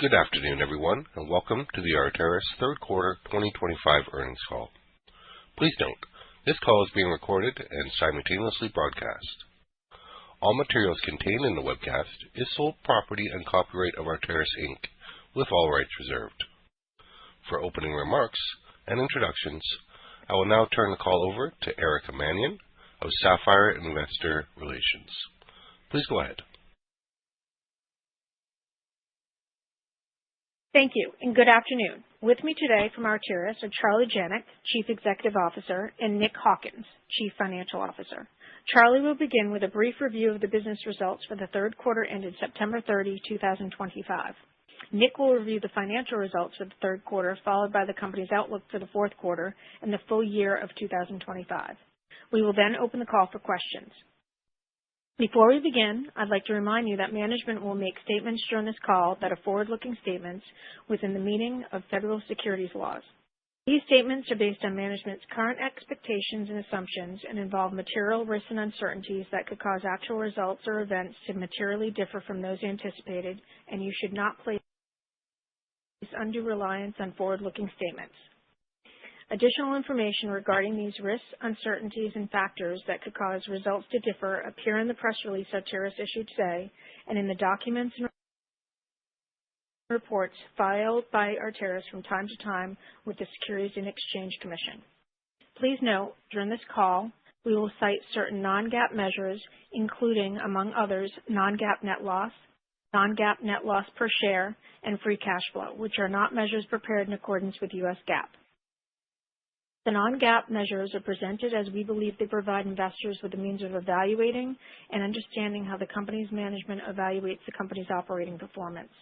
Good afternoon, everyone, and welcome to the Arteris third quarter 2025 earnings call. Please note, this call is being recorded and simultaneously broadcast. All materials contained in the webcast is sole property and copyright of Arteris, Inc., with all rights reserved. For opening remarks and introductions, I will now turn the call over to Erica Mannion of Sapphire Investor Relations. Please go ahead. Thank you, and good afternoon. With me today from Arteris are Charlie Janac, Chief Executive Officer, and Nick Hawkins, Chief Financial Officer. Charlie will begin with a brief review of the business results for the third quarter ended September 30, 2025. Nick will review the financial results for the third quarter, followed by the company's outlook for the fourth quarter and the full year of 2025. We will then open the call for questions. Before we begin, I'd like to remind you that management will make statements during this call that are forward-looking statements within the meaning of federal securities laws. These statements are based on management's current expectations and assumptions and involve material risks and uncertainties that could cause actual results or events to materially differ from those anticipated, and you should not place undue reliance on forward-looking statements. Additional information regarding these risks, uncertainties, and factors that could cause results to differ appear in the press release Arteris issued today and in the documents and reports filed by Arteris from time to time with the Securities and Exchange Commission. Please note, during this call, we will cite certain non-GAAP measures, including, among others, non-GAAP net loss per share, and free cash flow, which are not measures prepared in accordance with U.S. GAAP. The non-GAAP measures are presented as we believe they provide investors with a means of evaluating and understanding how the company's management evaluates the company's operating performance.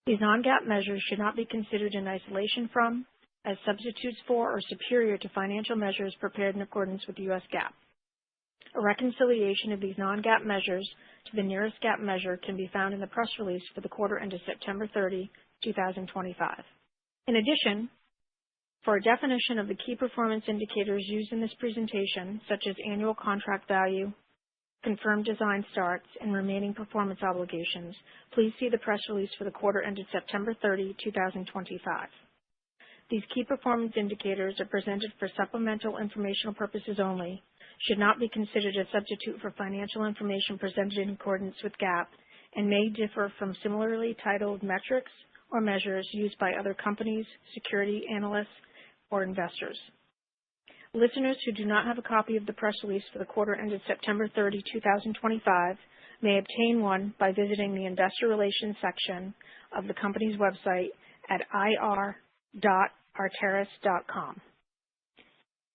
These non-GAAP measures should not be considered in isolation from, as substitutes for, or superior to financial measures prepared in accordance with U.S. GAAP. A reconciliation of these non-GAAP measures to the nearest GAAP measure can be found in the press release for the quarter ended September 30, 2025. In addition, for a definition of the key performance indicators used in this presentation, such as annual contract value, confirmed design starts, and remaining performance obligations, please see the press release for the quarter ended September 30, 2025. These key performance indicators are presented for supplemental informational purposes only, should not be considered a substitute for financial information presented in accordance with GAAP, and may differ from similarly titled metrics or measures used by other companies, security analysts, or investors. Listeners who do not have a copy of the press release for the quarter ended September 30, 2025 may obtain one by visiting the Investor Relations section of the company's website at ir.arteris.com.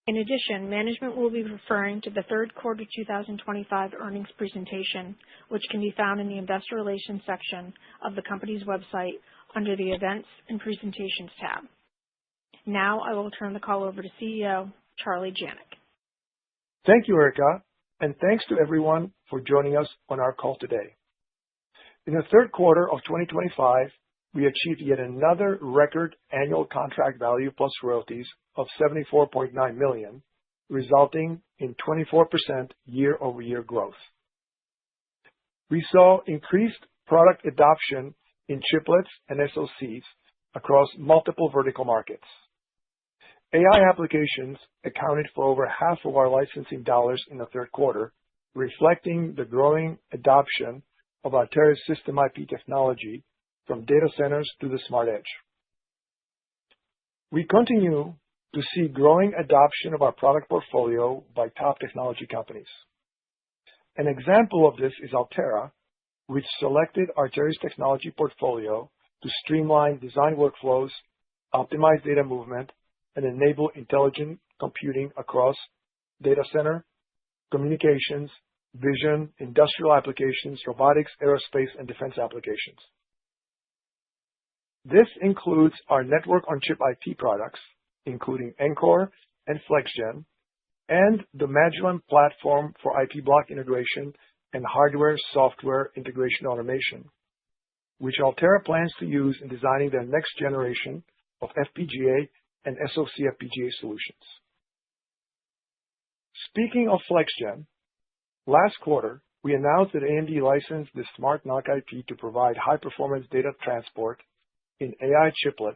In addition, management will be referring to the third quarter 2025 earnings presentation, which can be found in the Investor Relations section of the company's website under the Events and Presentations tab. Now I will turn the call over to CEO Charlie Janac. Thank you, Erica, and thanks to everyone for joining us on our call today. In the third quarter of 2025, we achieved yet another record annual contract value plus royalties of $74.9 million, resulting in 24% year-over-year growth. We saw increased product adoption in chiplets and SoCs across multiple vertical markets. AI applications accounted for over half of our licensing dollars in the third quarter, reflecting the growing adoption of Arteris system IP technology from data centers to the smart edge. We continue to see growing adoption of our product portfolio by top technology companies. An example of this is Altera, which selected Arteris technology portfolio to streamline design workflows, optimize data movement, and enable intelligent computing across data center, communications, vision, industrial applications, robotics, aerospace, and defense applications. This includes our network-on-chip IP products, including Encore and FlexGen, and the Magillem platform for IP block integration and hardware-software integration automation, which Altera plans to use in designing their next generation of FPGA and SoC FPGA solutions. Speaking of FlexGen, last quarter, we announced that AMD licensed the Smart NoC IP to provide high-performance data transport in AI chiplets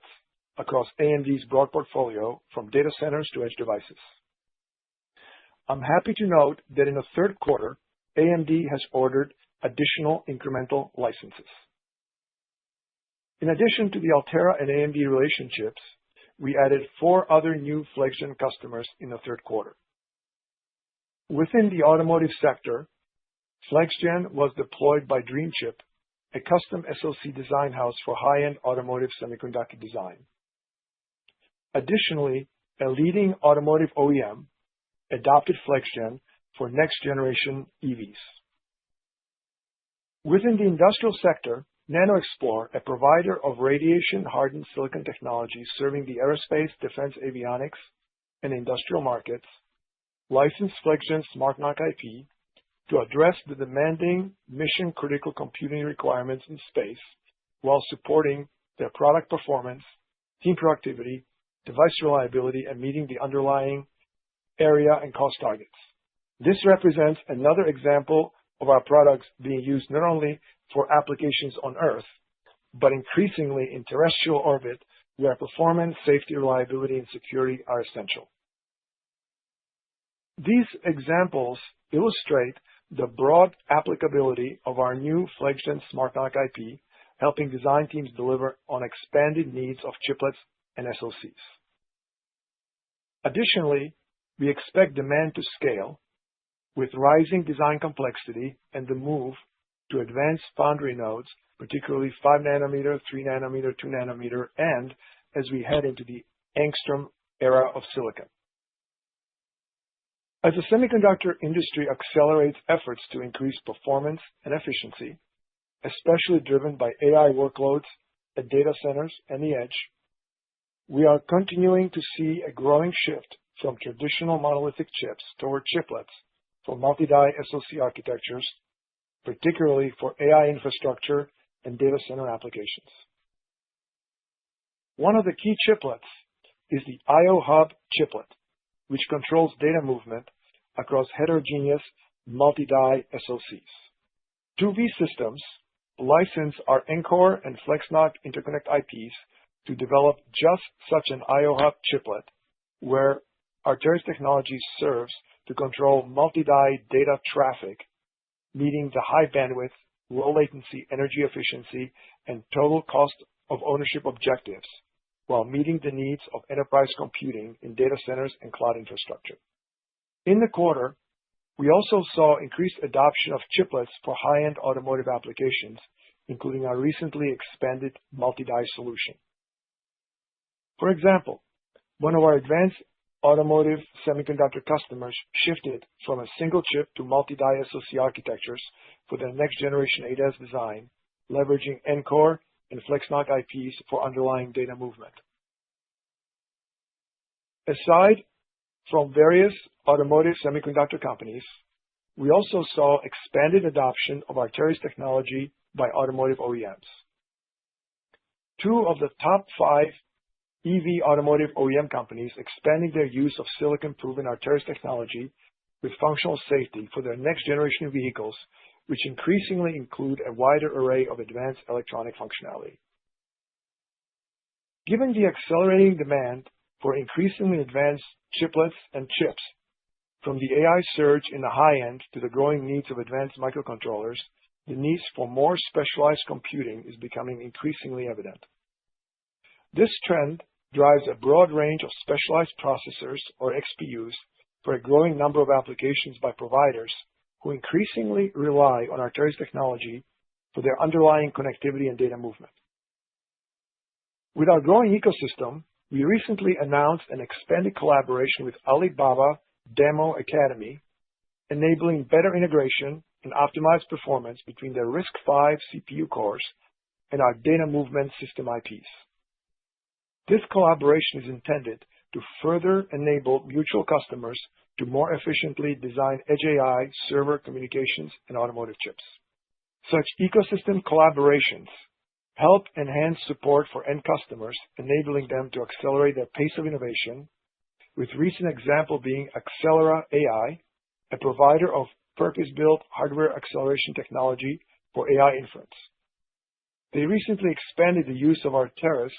across AMD's broad portfolio from data centers to edge devices. I'm happy to note that in the third quarter, AMD has ordered additional incremental licenses. In addition to the Altera and AMD relationships, we added 4 other new FlexGen customers in the third quarter. Within the automotive sector, FlexGen was deployed by DreamChip, a custom SoC design house for high-end automotive semiconductor design. Additionally, a leading automotive OEM adopted FlexGen for next-generation EVs. Within the industrial sector, NanoExplore, a provider of radiation-hardened silicon technology serving the aerospace, defense, avionics, and industrial markets, licensed FlexGen Smart NoC IP to address the demanding mission-critical computing requirements in space while supporting their product performance, team productivity, device reliability, and meeting the underlying area and cost targets. This represents another example of our products being used not only for applications on Earth, but increasingly in terrestrial orbit where performance, safety, reliability, and security are essential. These examples illustrate the broad applicability of our new FlexGen Smart NoC IP, helping design teams deliver on expanded needs of chiplets and SoCs. Additionally, we expect demand to scale with rising design complexity and the move to advanced foundry nodes, particularly 5 nanometer, 3 nanometer, 2 nanometer, and as we head into the angstrom era of silicon. As the semiconductor industry accelerates efforts to increase performance and efficiency, especially driven by AI workloads at data centers and the edge, we are continuing to see a growing shift from traditional monolithic chips toward chiplets for multi-die SoC architectures, particularly for AI infrastructure and data center applications. One of the key chiplets is the I/O hub chiplet, which controls data movement across heterogeneous multi-die SoCs. 2V Systems license our Encore and FlexNoC interconnect IPs to develop just such an I/O hub chiplet, where Arteris technology serves to control multi-die data traffic, meeting the high bandwidth, low latency, energy efficiency, and total cost of ownership objectives, while meeting the needs of enterprise computing in data centers and cloud infrastructure. In the quarter, we also saw increased adoption of chiplets for high-end automotive applications, including our recently expanded multi-die solution. For example, one of our advanced automotive semiconductor customers shifted from a single chip to multi-die SoC architectures for their next generation ADAS design, leveraging Encore and FlexNoC IPs for underlying data movement. Aside from various automotive semiconductor companies, we also saw expanded adoption of Arteris technology by automotive OEMs. 2 of the top 5 EV automotive OEM companies expanding their use of silicon-proven Arteris technology with functional safety for their next generation vehicles, which increasingly include a wider array of advanced electronic functionality. Given the accelerating demand for increasingly advanced chiplets and chips, from the AI surge in the high end to the growing needs of advanced microcontrollers, the needs for more specialized computing is becoming increasingly evident. This trend drives a broad range of specialized processors, or XPUs, for a growing number of applications by providers who increasingly rely on Arteris technology for their underlying connectivity and data movement. With our growing ecosystem, we recently announced an expanded collaboration with Alibaba Demo Academy, enabling better integration and optimized performance between their RISC-V CPU cores and our data movement system IPs. This collaboration is intended to further enable mutual customers to more efficiently design edge AI, server communications, and automotive chips. Such ecosystem collaborations help enhance support for end customers, enabling them to accelerate their pace of innovation, with recent example being Accelera AI, a provider of purpose-built hardware acceleration technology for AI inference. They recently expanded the use of Arteris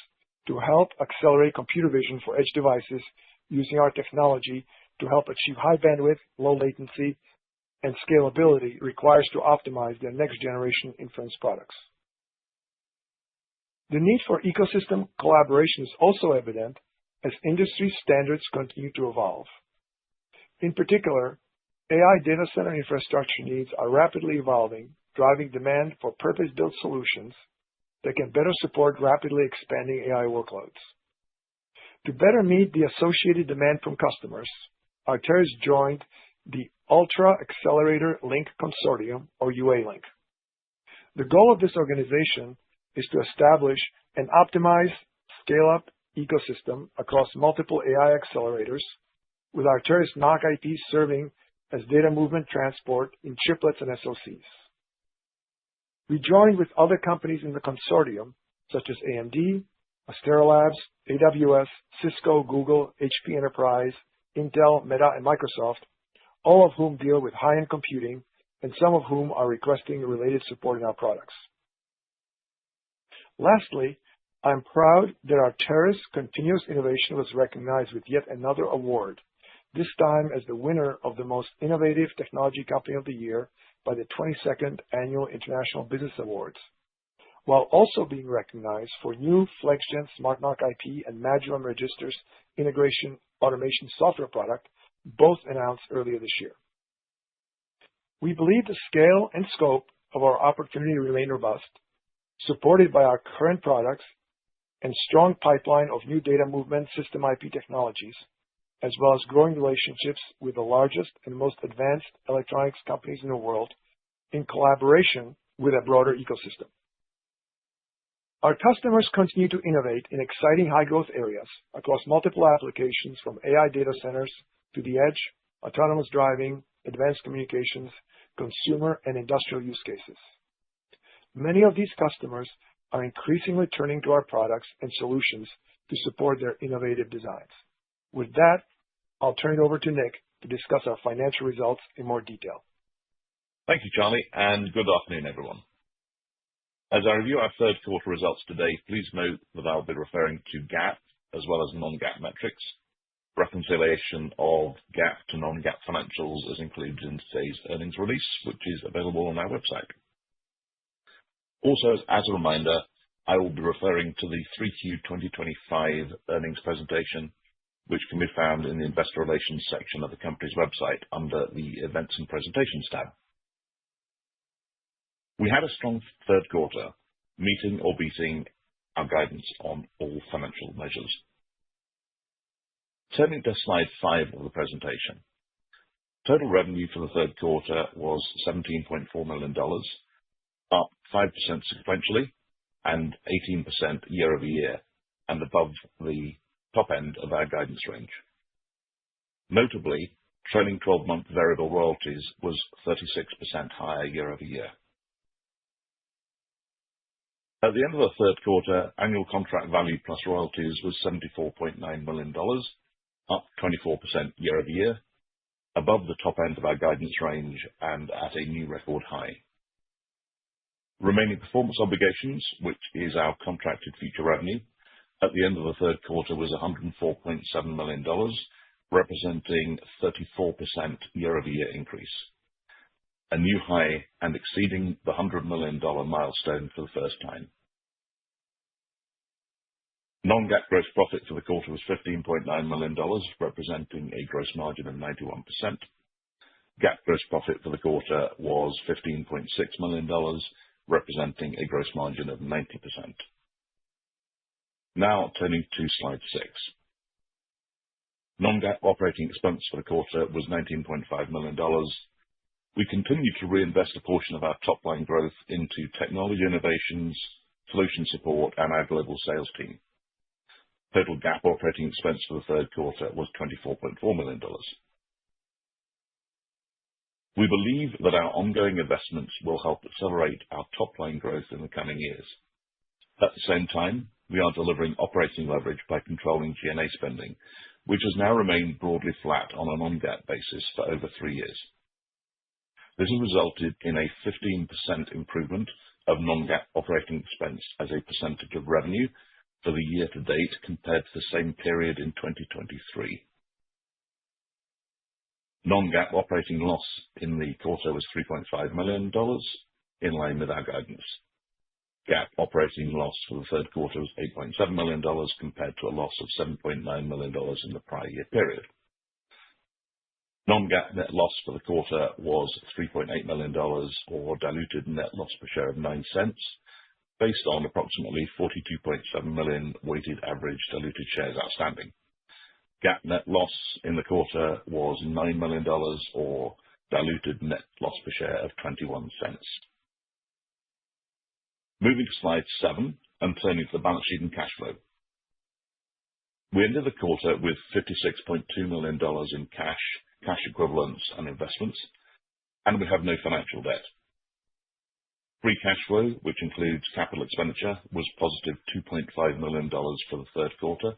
to help accelerate computer vision for edge devices using our technology to help achieve high bandwidth, low latency, and scalability requires to optimize their next generation inference products. The need for ecosystem collaboration is also evident as industry standards continue to evolve. In particular, AI data center infrastructure needs are rapidly evolving, driving demand for purpose-built solutions that can better support rapidly expanding AI workloads. To better meet the associated demand from customers, Arteris joined the Ultra Accelerator Link Consortium, or UA-Link. The goal of this organization is to establish an optimized scale-up ecosystem across multiple AI accelerators, with Arteris NoC IP serving as data movement transport in chiplets and SoCs. We joined with other companies in the consortium, such as AMD, Astera Labs, AWS, Cisco, Google, HP Enterprise, Intel, Meta, and Microsoft, all of whom deal with high-end computing, and some of whom are requesting related support in our products. Lastly, I'm proud that Arteris' continuous innovation was recognized with yet another award, this time as the winner of the Most Innovative Technology Company of the Year by the 22nd Annual International Business Awards, while also being recognized for new FlexGen SmartNoC IP and Magillem Registers integration automation software product, both announced earlier this year. We believe the scale and scope of our opportunity remain robust, supported by our current products and strong pipeline of new data movement system IP technologies, as well as growing relationships with the largest and most advanced electronics companies in the world in collaboration with a broader ecosystem. Our customers continue to innovate in exciting high-growth areas across multiple applications from AI data centers to the edge, autonomous driving, advanced communications, consumer, and industrial use cases. Many of these customers are increasingly turning to our products and solutions to support their innovative designs. With that, I'll turn it over to Nick to discuss our financial results in more detail. Thank you, Charlie, and good afternoon, everyone. As I review our third quarter results today, please note that I'll be referring to GAAP as well as non-GAAP metrics. Reconciliation of GAAP to non-GAAP financials is included in today's earnings release, which is available on our website. Also, as a reminder, I will be referring to the 3Q 2025 earnings presentation, which can be found in the Investor Relations section of the company's website under the Events and Presentations tab. We had a strong third quarter, meeting or beating our guidance on all financial measures. Turning to slide 5 of the presentation. Total revenue for the third quarter was $17.4 million, up 5% sequentially and 18% year over year, and above the top end of our guidance range. Notably, trailing 12-month variable royalties was 36% higher year over year. At the end of the third quarter, annual contract value plus royalties was $74.9 million, up 24% year over year, above the top end of our guidance range and at a new record high. Remaining performance obligations, which is our contracted future revenue, at the end of the third quarter was $104.7 million, representing 34% year-over-year increase, a new high and exceeding the $100 million milestone for the first time. Non-GAAP gross profit for the quarter was $15.9 million, representing a gross margin of 91%. GAAP gross profit for the quarter was $15.6 million, representing a gross margin of 90%. Now turning to slide 6. Non-GAAP operating expense for the quarter was $19.5 million. We continue to reinvest a portion of our top-line growth into technology innovations, solution support, and our global sales team. Total GAAP operating expense for the third quarter was $24.4 million. We believe that our ongoing investments will help accelerate our top-line growth in the coming years. At the same time, we are delivering operating leverage by controlling G&A spending, which has now remained broadly flat on a non-GAAP basis for over 3 years. This has resulted in a 15% improvement of non-GAAP operating expense as a percentage of revenue for the year to date compared to the same period in 2023. Non-GAAP operating loss in the quarter was $3.5 million, in line with our guidance. GAAP operating loss for the third quarter was $8.7 million compared to a loss of $7.9 million in the prior year period. Non-GAAP net loss for the quarter was $3.8 million, or diluted net loss per share of $0.09, based on approximately 42.7 million weighted average diluted shares outstanding. GAAP net loss in the quarter was $9 million, or diluted net loss per share of $0.21. Moving to slide 7 and turning to the balance sheet and cash flow. We ended the quarter with $56.2 million in cash equivalents, and investments, and we have no financial debt. Free cash flow, which includes capital expenditure, was positive $2.5 million for the third quarter,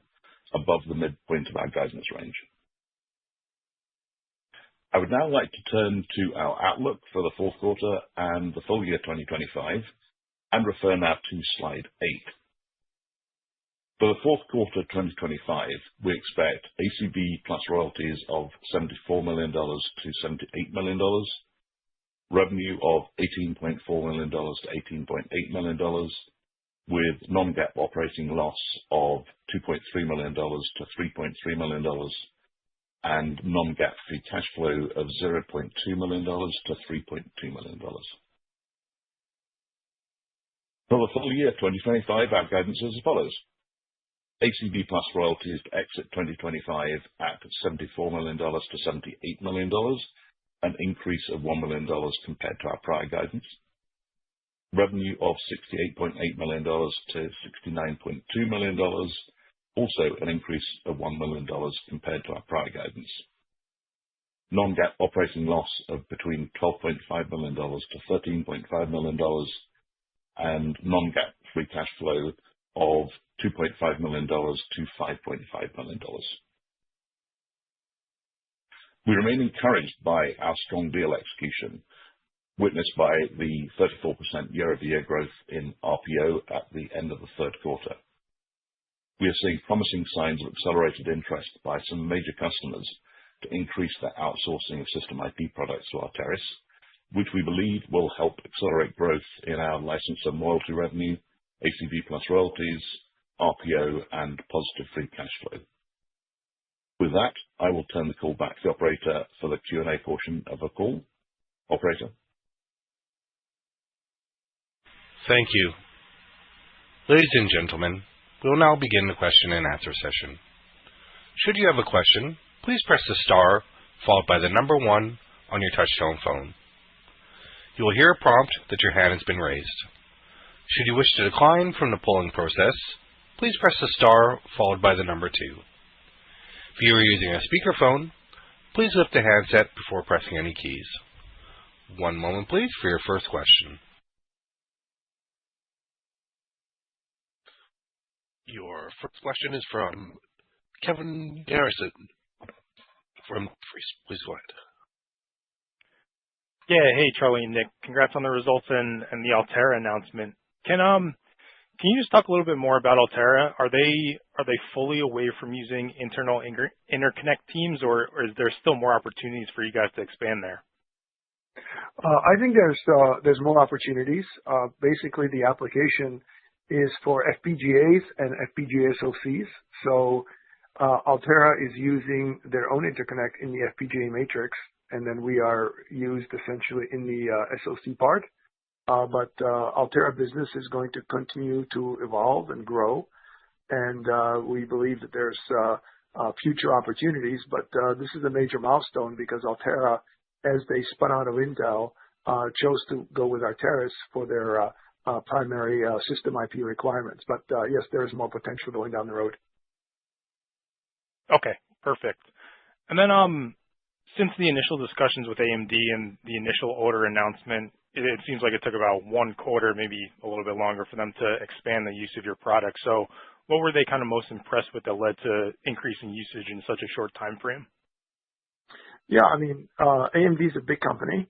above the midpoint of our guidance range. I would now like to turn to our outlook for the fourth quarter and the full year 2025, and refer now to slide 8. For the fourth quarter 2025, we expect ACV plus royalties of $74 million to $78 million, revenue of $18.4 million to $18.8 million, with non-GAAP operating loss of $2.3 million to $3.3 million, and non-GAAP free cash flow of $0.2 million to $3.2 million. For the full year 2025, our guidance is as follows. ACV plus royalties to exit 2025 at $74 million to $78 million, an increase of $1 million compared to our prior guidance. Revenue of $68.8 million to $69.2 million, also an increase of $1 million compared to our prior guidance. Non-GAAP operating loss of between $12.5 million to $13.5 million, and non-GAAP free cash flow of $2.5 million to $5.5 million. We remain encouraged by our strong deal execution, witnessed by the 34% year-over-year growth in RPO at the end of the third quarter. We are seeing promising signs of accelerated interest by some major customers to increase their outsourcing of system IP products to Arteris, which we believe will help accelerate growth in our license and royalty revenue, ACV plus royalties, RPO, and positive free cash flow. With that, I will turn the call back to the operator for the Q&A portion of the call. Operator. Thank you. Ladies and gentlemen, we will now begin the question and answer session. Should you have a question, please press the star followed by the number 1 on your touchtone phone. You will hear a prompt that your hand has been raised. Should you wish to decline from the polling process, please press the star followed by the number 2. If you are using a speakerphone, please lift the handset before pressing any keys. One moment, please, for your first question. Your first question is from Kevin Garrison from Arteris. Please go ahead. Yeah, hey Charlie and Nick, congrats on the results and the Altera announcement. Can you just talk a little bit more about Altera? Are they fully away from using internal interconnect teams, or is there still more opportunities for you guys to expand there? I think there's more opportunities. Basically, the application is for FPGAs and FPGA SoCs. So Altera is using their own interconnect in the FPGA matrix, and then we are used essentially in the SoC part. But Altera business is going to continue to evolve and grow, and we believe that there's future opportunities. But this is a major milestone because Altera, as they spun out of Intel, chose to go with Arteris for their primary system IP requirements. But yes, there is more potential going down the road. Okay, perfect. And then since the initial discussions with AMD and the initial order announcement, it seems like it took about 1 quarter, maybe a little bit longer, for them to expand the use of your product. So what were they kind of most impressed with that led to increasing usage in such a short time frame? Yeah, I mean, AMD is a big company.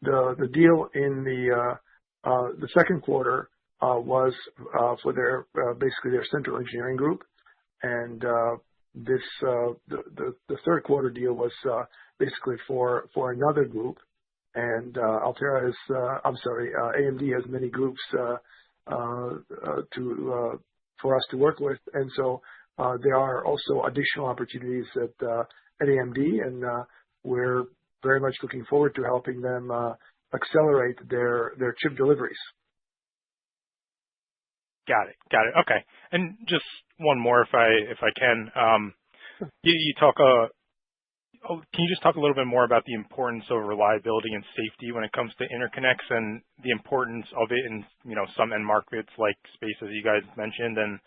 The deal in the second quarter was for their basically their central engineering group, and the third quarter deal was basically for another group. And Altera has, AMD has many groups for us to work with, and so there are also additional opportunities at AMD, and we're very much looking forward to helping them accelerate their chip deliveries. Got it. Okay. And just one more, if I can. You talk. Can you just talk a little bit more about the importance of reliability and safety when it comes to interconnects, and the importance of it in some end markets like space, as you guys mentioned? And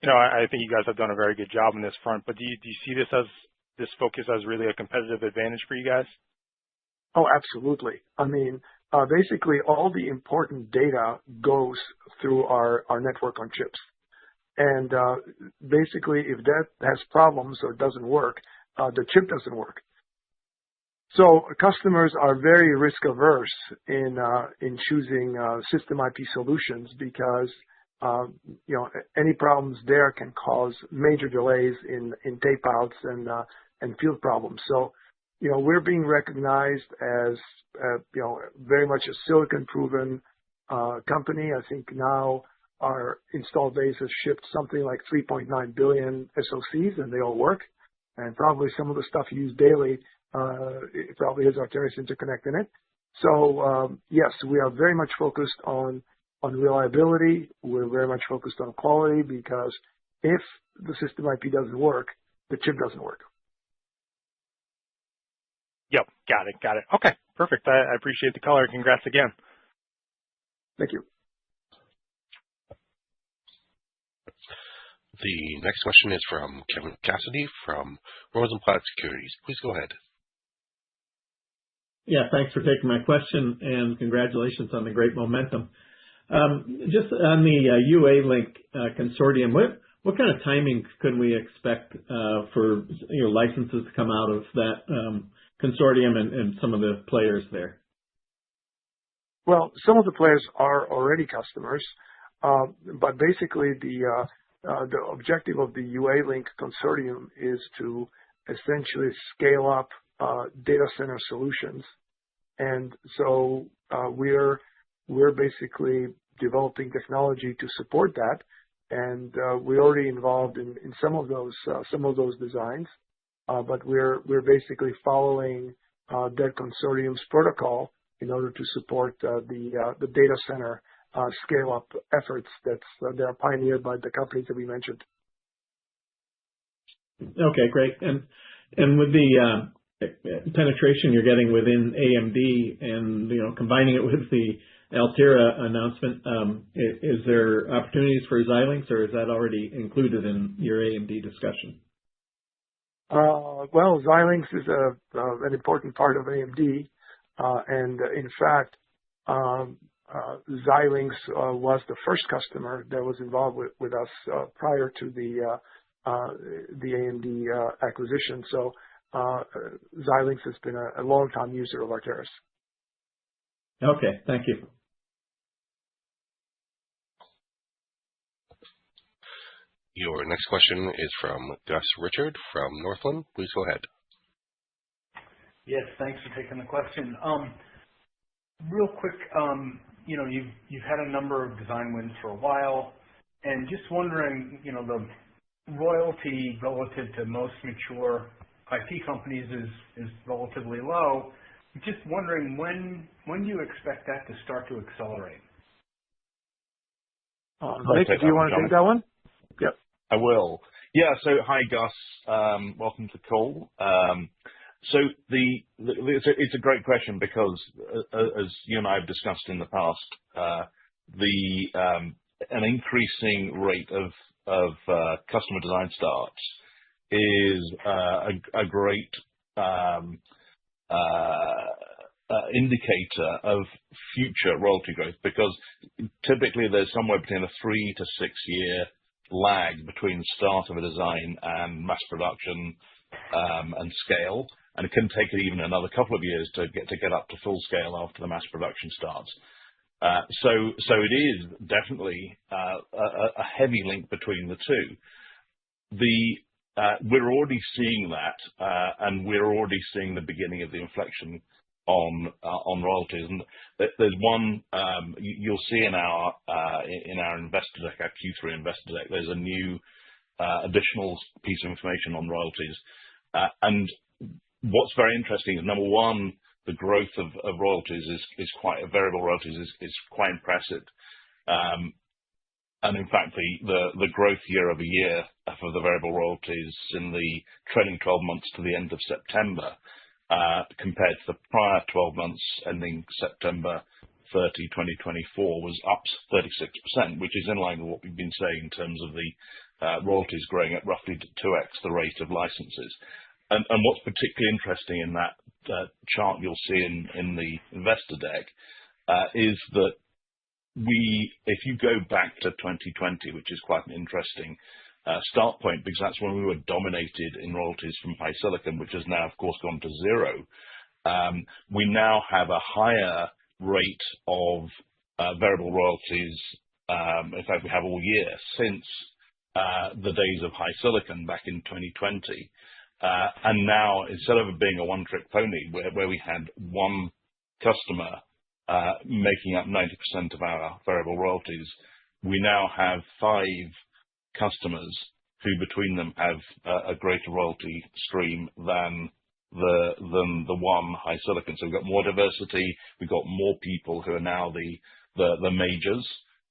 I think you guys have done a very good job on this front. But do you see this focus as really a competitive advantage for you guys? Oh, absolutely. I mean, basically all the important data goes through our network on chips. And basically if that has problems or doesn't work, the chip doesn't work. So customers are very risk averse in choosing system IP solutions because any problems there can cause major delays in tape outs and field problems. So we're being recognized as very much a silicon proven company. I think now our install base has shipped something like 3.9 billion SoCs, and they all work. And probably some of the stuff used daily, it probably has Arteris interconnect in it. So yes, we are very much focused on reliability. We're very much focused on quality, because if the system IP doesn't work, the chip doesn't work. Yep, got it. Okay, perfect. I appreciate the color. Congrats again. Thank you. The next question is from Kevin Cassidy from Rosenblatt Securities. Please go ahead. Yeah, thanks for taking my question, and congratulations on the great momentum. Just on the UA-Link consortium, what kind of timing could we expect for licenses to come out of that consortium and some of the players there? Well, some of the players are already customers, but basically the objective of the UA-Link consortium is to essentially scale up data center solutions, and so we're basically developing technology to support that, and we're already involved in some of those designs, but we're basically following that consortium's protocol in order to support the data center scale-up efforts that are pioneered by the companies that we mentioned. Okay, great. And with the penetration you're getting within AMD and combining it with the Altera announcement, is there opportunities for Xilinx, or is that already included in your AMD discussion? Well, Xilinx is an important part of AMD, and in fact, Xilinx was the first customer that was involved with us prior to the AMD acquisition. So Xilinx has been a long-time user of Arteris. Okay, thank you. Your next question is from Gus Richard from Northland. Please go ahead. Yes, thanks for taking the question. Real quick, you've had a number of design wins for a while, and just wondering, the royalty relative to most mature IP companies is relatively low. Just wondering when do you expect that to start to accelerate? Nick, do you want to take that one? Yep. I will. Yeah, so hi Gus, welcome to the call. So it's a great question because as you and I have discussed in the past, an increasing rate of customer design starts is a great indicator of future royalty growth, because typically there's somewhere between a 3 to 6 year lag between start of a design and mass production and scale. and it can take it even another couple of years to get up to full scale after the mass production starts. So it is definitely a heavy link between the two. We're already seeing that, and we're already seeing the beginning of the inflection on royalties. And there's one you'll see in our investor deck, our Q3 investor deck. There's a new additional piece of information on royalties. And what's very interesting is, number one, the growth of royalties is quite variable royalties is quite impressive. And in fact, the growth year over year for the variable royalties in the trailing 12 months to the end of September, compared to the prior 12 months ending September 30, 2024, was up 36%, which is in line with what we've been saying in terms of the royalties growing at roughly 2x the rate of licenses. And what's particularly interesting in that chart you'll see in the investor deck is that if you go back to 2020, which is quite an interesting start point, because that's when we were dominated in royalties from HiSilicon, which has now, of course, gone to zero. We now have a higher rate of variable royalties. In fact, we have all year since the days of HiSilicon back in 2020. And now, instead of it being a one-trick pony, where we had one customer making up 90% of our variable royalties, we now have 5 customers who between them have a greater royalty stream than the one HiSilicon. So we've got more diversity, we've got more people who are now the majors.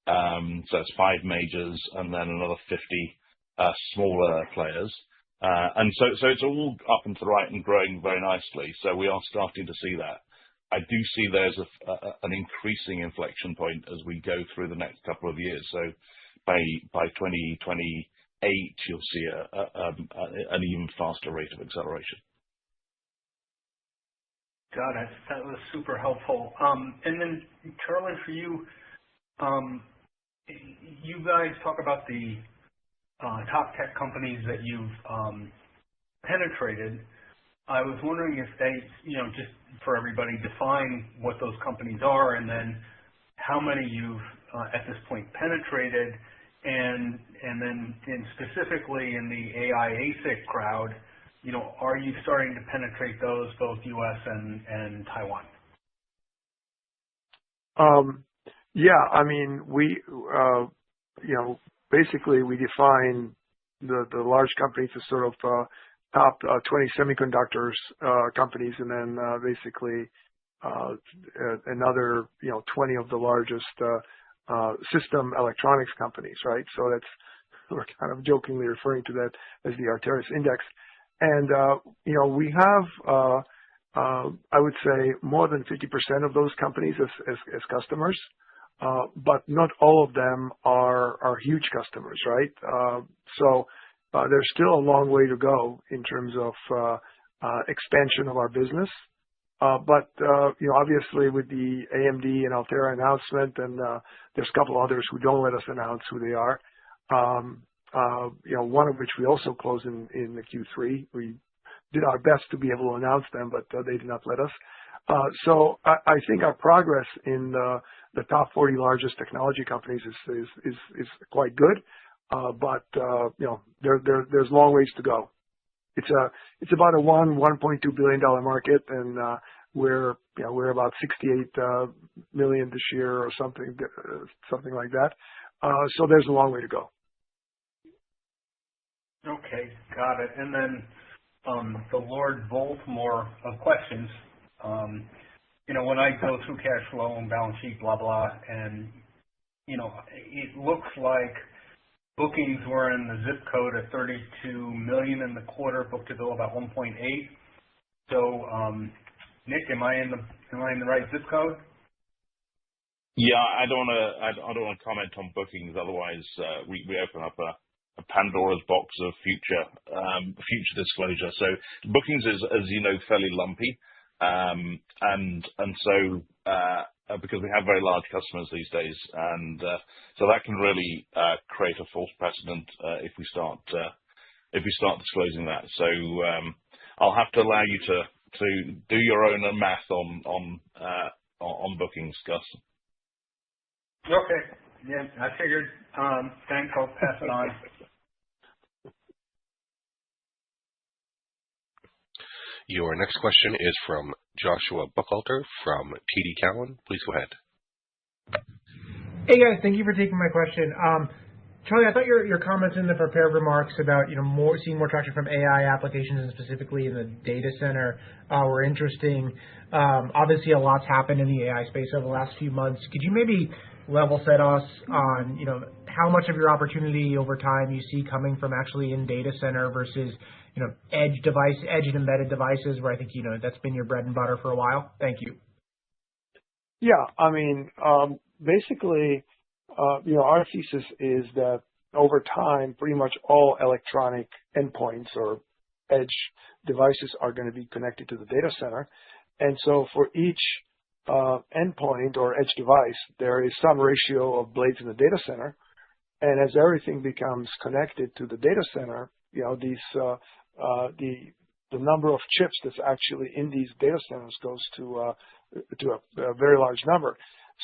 So it's 5 majors and then another 50 smaller players. And so it's all up and to the right and growing very nicely. So we are starting to see that. I do see there's an increasing inflection point as we go through the next couple of years. So by 2028, you'll see an even faster rate of acceleration. Got it. That was super helpful. And then, Carolyn, for you, you guys talk about the top tech companies that you've penetrated. I was wondering if they, just for everybody, define what those companies are, and then how many you've at this point penetrated, and then specifically in the AI ASIC crowd, are you starting to penetrate those, both U.S. and Taiwan? Yeah, I mean, we, basically we define the large companies as sort of top 20 semiconductors companies, and then basically another 20 of the largest system electronics companies, right? So we're kind of jokingly referring to that as the Arteris index. And we have I would say more than 50% of those companies as customers, but not all of them are huge customers, right? So there's still a long way to go in terms of expansion of our business. But obviously with the AMD and Altera announcement, and there's a couple others who don't let us announce who they are. One of which we also closed in the Q3. We did our best to be able to announce them, but they did not let us. So I think our progress in the top 40 largest technology companies is quite good. But there's long ways to go. It's about a $1.2 billion market, and we're about 68 million this year or something like that. So there's a long way to go. Okay, got it. And then the Lord Voldemort of questions. When I go through cash flow and balance sheet, blah blah, and it looks like bookings were in the zip code of 32 million in the quarter, book to bill about 1.8. So, Nick, am I in the right zip code? Yeah, I don't want to comment on bookings. Otherwise, we open up a Pandora's box of future disclosure. So bookings is, as you know, fairly lumpy, and so because we have very large customers these days, and so that can really create a false precedent if we start disclosing that. So I'll have to allow you to do your own math on bookings, Gus. Okay. Yeah, I figured. Thanks. I'll pass it on. Your next question is from Joshua Buchalter from TD Cowen. Please go ahead. Hey guys, thank you for taking my question. Charlie, I thought your comments in the prepared remarks about seeing more traction from AI applications and specifically in the data center were interesting. Obviously, a lot's happened in the AI space over the last few months. Could you maybe level set us on how much of your opportunity over time you see coming from actually in data center versus edge and embedded devices, where I think that's been your bread and butter for a while? Thank you. Yeah, I mean, basically, our thesis is that over time, pretty much all electronic endpoints or edge devices are going to be connected to the data center. And so for each endpoint or edge device, there is some ratio of blades in the data center. And as everything becomes connected to the data center, the number of chips that's actually in these data centers goes to a very large number.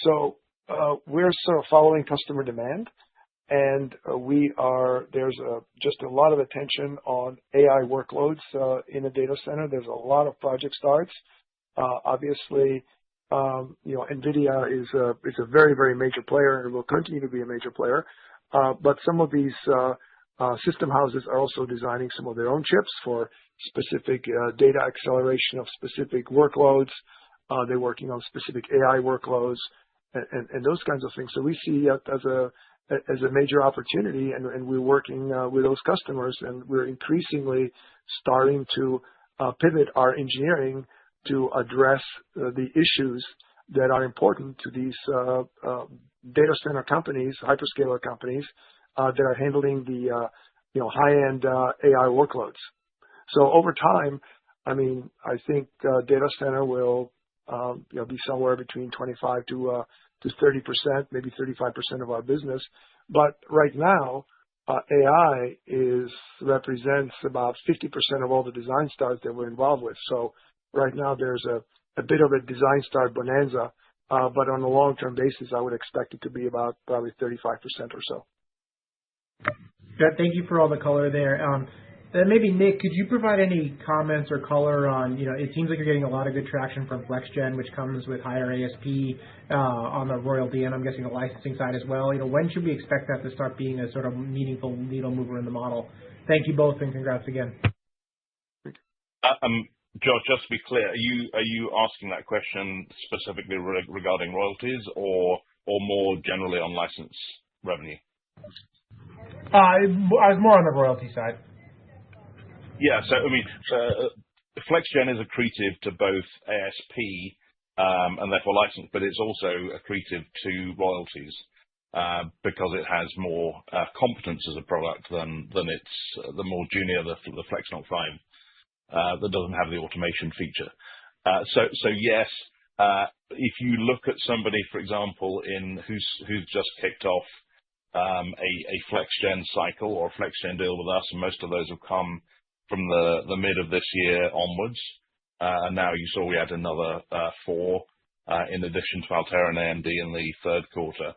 So we're sort of following customer demand, and there's just a lot of attention on AI workloads in the data center. There's a lot of project starts. Obviously, NVIDIA is a very, very major player and will continue to be a major player. But some of these system houses are also designing some of their own chips for specific data acceleration of specific workloads. They're working on specific AI workloads and those kinds of things. So we see that as a major opportunity, and we're working with those customers, and we're increasingly starting to pivot our engineering to address the issues that are important to these data center companies, hyperscaler companies that are handling the high-end AI workloads. So over time, I mean, I think data center will be somewhere between 25 to 30%, maybe 35% of our business. But right now, AI represents about 50% of all the design starts that we're involved with. So right now, there's a bit of a design start bonanza, but on a long-term basis, I would expect it to be about probably 35% or so. Thank you for all the color there. Then maybe, Nick, could you provide any comments or color on, it seems like you're getting a lot of good traction from FlexGen, which comes with higher ASP on the royalty, and I'm guessing the licensing side as well. When should we expect that to start being a sort of meaningful needle mover in the model? Thank you both, and congrats again. Josh, just to be clear, are you asking that question specifically regarding royalties or more generally on license revenue? I was more on the royalty side. Yeah, so I mean, FlexGen is accretive to both ASP and therefore license, but it's also accretive to royalties because it has more competence as a product than the more junior, the FlexNoC 5 that doesn't have the automation feature. So yes, if you look at somebody, for example, who's just kicked off a FlexGen cycle or a FlexGen deal with us, and most of those have come from the mid of this year onwards. And now you saw we had another 4 in addition to Altera and AMD in the third quarter.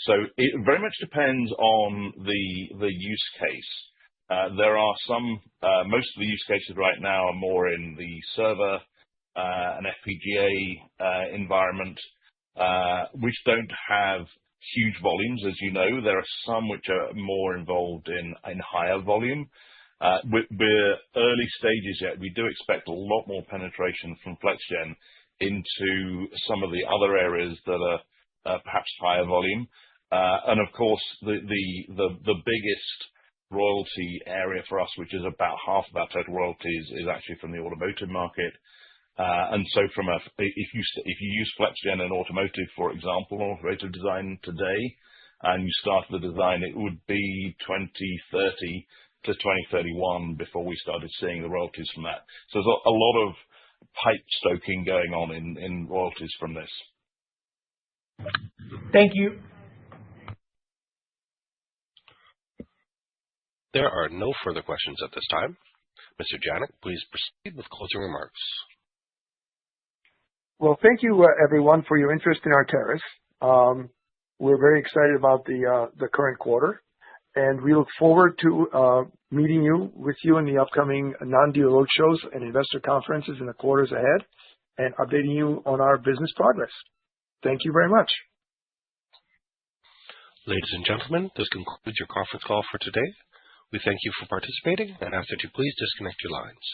So it very much depends on the use case. There are most of the use cases right now are more in the server and FPGA environment, which don't have huge volumes, as you know. There are some which are more involved in higher volume. We're early stages yet. We do expect a lot more penetration from FlexGen into some of the other areas that are perhaps higher volume. And of course, the biggest royalty area for us, which is about half of our total royalties, is actually from the automotive market. And so if you use FlexGen in automotive, for example, automotive design today, and you start the design, it would be 2030 to 2031 before we started seeing the royalties from that. So there's a lot of pipe stoking going on in royalties from this. Thank you. There are no further questions at this time. Mr. Janik, please proceed with closing remarks. Well, thank you, everyone, for your interest in Arteris. We're very excited about the current quarter, and we look forward to meeting with you in the upcoming non-deal roadshows and investor conferences in the quarters ahead, and updating you on our business progress. Thank you very much. Ladies and gentlemen, this concludes your conference call for today. We thank you for participating and ask that you please disconnect your lines.